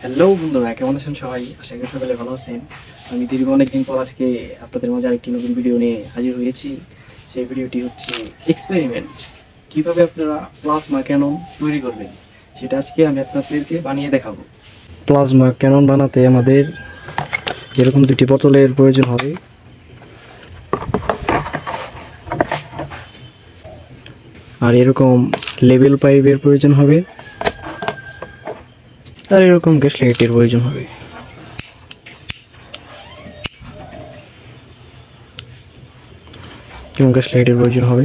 Hello বন্ধুরা, কেমন আছেন সবাই? আশা করি সকলে ভালো আছেন। আমি দীর্ঘ অনেকদিন পর আজকে আপনাদের মাঝে আরেকটি নতুন ভিডিও নিয়ে হাজির হয়েছি। সেই ভিডিওটি হচ্ছে এক্সপেরিমেন্ট, কিভাবে আপনারা প্লাজমা ক্যানন তৈরি করবেন সেটা আজকে আমি আপনাদেরকে বানিয়ে দেখাবো। প্লাজমা ক্যানন বানাতে আমাদের এরকম দুটি বোতলের প্রয়োজন হবে, আর এরকম লেবেল পাইপের প্রয়োজন হবে, আর এরকম গ্যাস লাইটের প্রয়োজন হবে। গ্যাস লাইটের প্রয়োজন হবে।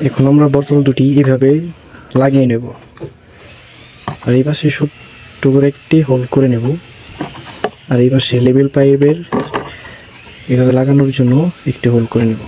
এখন আমরা বোতল দুটি এভাবে লাগিয়ে নেব, আর এই পাশে ছোট্ট করে একটি হোল করে নেব, আর এই পাশে লেবেল পাইপের এভাবে লাগানোর জন্য একটি হোল করে নেব।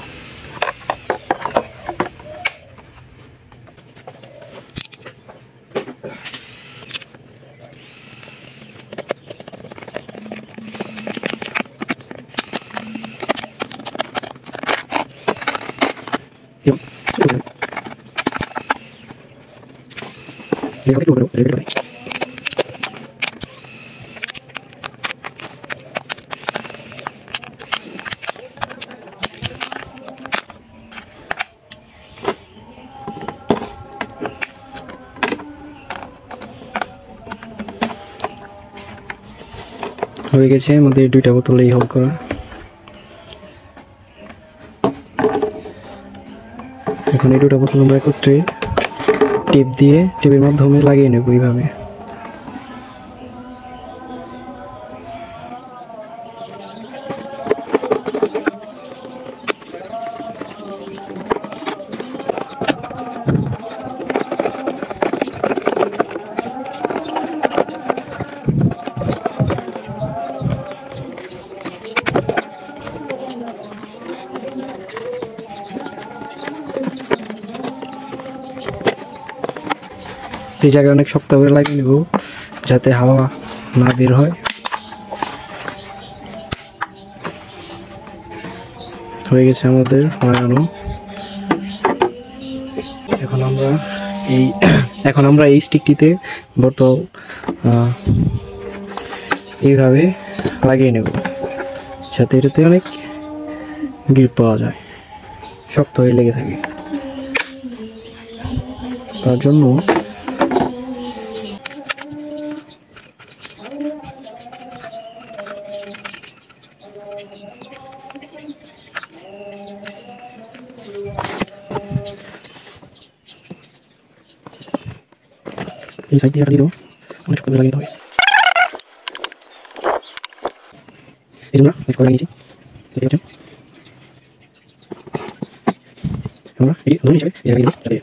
হয়ে গেছে আমাদের দুইটা বোতলেই হোল করা। এখন এই দুটো বোতল আমরা একত্রে টেপের মাধ্যমে লাগিয়ে নেব এইভাবে। এই জায়গায় অনেক শক্ত করে লাগিয়ে নেব যাতে হাওয়া না বের হয়। হয়ে গেছে আমাদের লাগানো। এখন আমরা এই স্টিকটিতে বোতল এইভাবে লাগিয়ে নেব যাতে এটাতে অনেক গ্রিপ পাওয়া যায়, শক্ত হয়ে লেগে থাকে। তার জন্য এই সাইড দিয়ে দিও, অনেক করে লাগিয়ে হবে। এই জন্য করে লাগিয়েছি, দেখতে আমরা এই ধরে হিসেবে এই জায়গায় দিই যাতে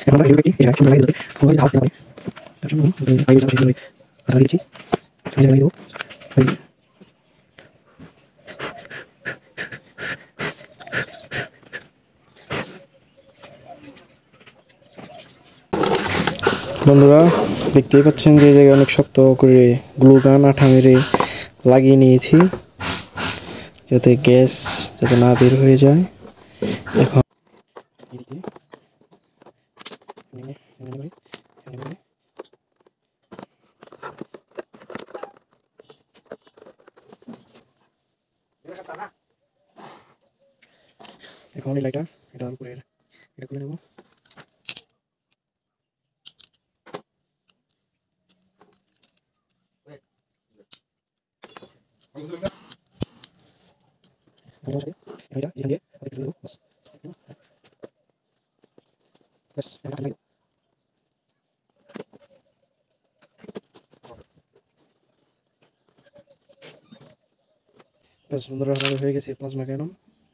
এখন আমরা এগুলোকে এই জায়গায় লাগিয়ে দেবো, সবাই হাত দেবে। তার জন্য লাগিয়ে যাবো, সেগুলো লাগিয়েছি, আমি লাগিয়ে দেবো। বন্ধুরা দেখতেই পাচ্ছেন যে জায়গায় অনেক শক্ত করে গ্লু গান আঠা মেরে লাগিয়ে নিয়েছি যাতে গ্যাস যাতে না বের হয়ে যায়। এখন এখন এই লাইটার এটার উপরে এটা খুলে নেব। এটা এখান দিয়ে খুলে নেব, বাস এটা লাগে। বাস বন্ধুরা হয়ে গেছে প্লাজমা ক্যানন।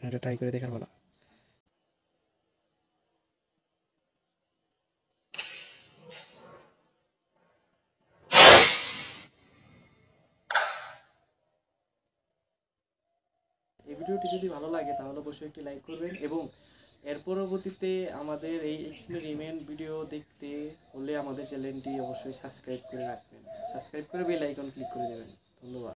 এটা ট্রাই করে দেখার বেলা। এই ভিডিওটি যদি ভালো লাগে তাহলে অবশ্যই একটি লাইক করবেন এবং এর পরবর্তীতে আমাদের এই এক্সপেরিমেন্ট ভিডিও দেখতে হলে আমাদের চ্যানেলটি অবশ্যই সাবস্ক্রাইব করে রাখবেন, সাবস্ক্রাইব করে বেল আইকন ক্লিক করে দেবেন। ধন্যবাদ।